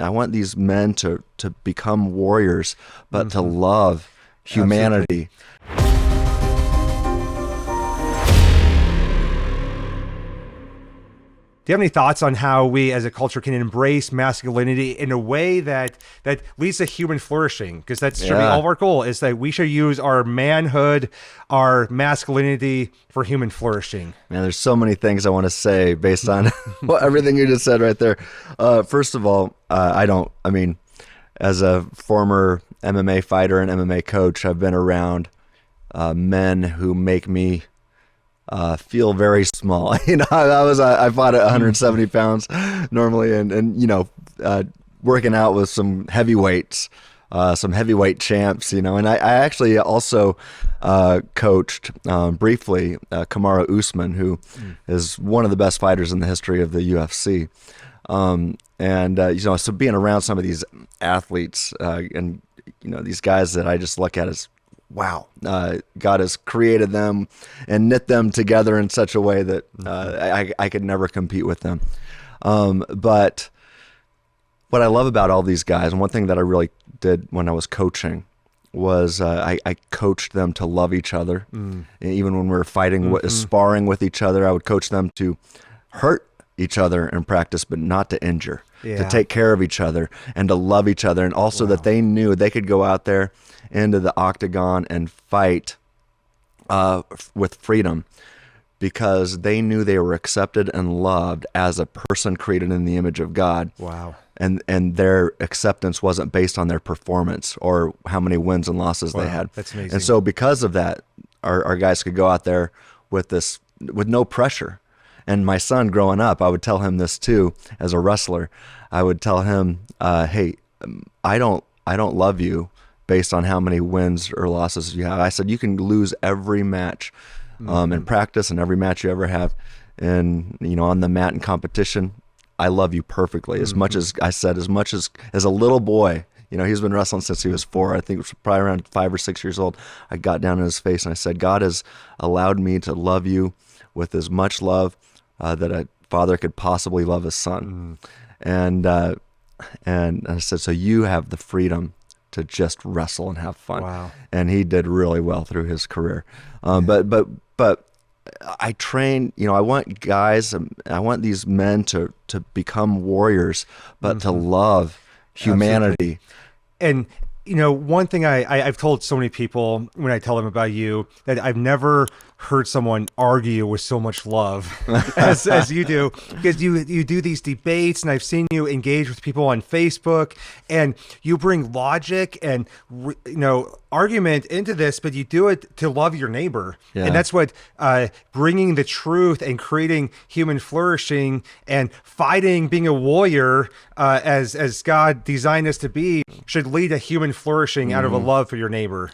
I want these men to become warriors, but to love humanity. Absolutely. Do you have any thoughts on how we as a culture can embrace masculinity in a way that leads to human flourishing? Because that's should be all of our goal, is that we should use our manhood, our masculinity for human flourishing. Man, there's so many things I want to say based on everything you just said right there. First of all, as a former MMA fighter and MMA coach, I've been around men who make me feel very small. I fought at 170 pounds normally, and working out with some heavyweights, some heavyweight champs, and I actually also coached briefly Kamaru Usman, who is one of the best fighters in the history of the UFC. So being around some of these athletes and these guys that I just look at as, wow, God has created them and knit them together in such a way that I could never compete with them. But what I love about all these guys, and one thing that I really did when I was coaching, was I coached them to love each other. Even when we were fighting, sparring with each other, I would coach them to hurt each other in practice, but not to injure, to take care of each other and to love each other. And also that they knew they could go out there into the octagon and fight with freedom, because they knew they were accepted and loved as a person created in the image of God. Wow. And their acceptance wasn't based on their performance or how many wins and losses they had. That's amazing. And so because of that, our guys could go out there with no pressure. And my son growing up, I would tell him this too, as a wrestler. I would tell him, hey, I don't love you based on how many wins or losses you have. I said, you can lose every match in practice and every match you ever have. And, on the mat in competition, I love you perfectly. As much as a little boy, he's been wrestling since he was 4. I think it was probably around 5 or 6 years old. I got down in his face and I said, God has allowed me to love you with as much love that a father could possibly love his son. And I said, so you have the freedom to just wrestle and have fun. Wow. And he did really well through his career. But I train, I want guys, I want these men to become warriors, but to love humanity. Absolutely. And one thing I've told so many people when I tell them about you, that I've never heard someone argue with so much love as you do, because you do these debates, and I've seen you engage with people on Facebook, and you bring logic and argument into this, but you do it to love your neighbor. And that's what bringing the truth and creating human flourishing and fighting, being a warrior as God designed us to be, should lead to human flourishing out of a love for your neighbor.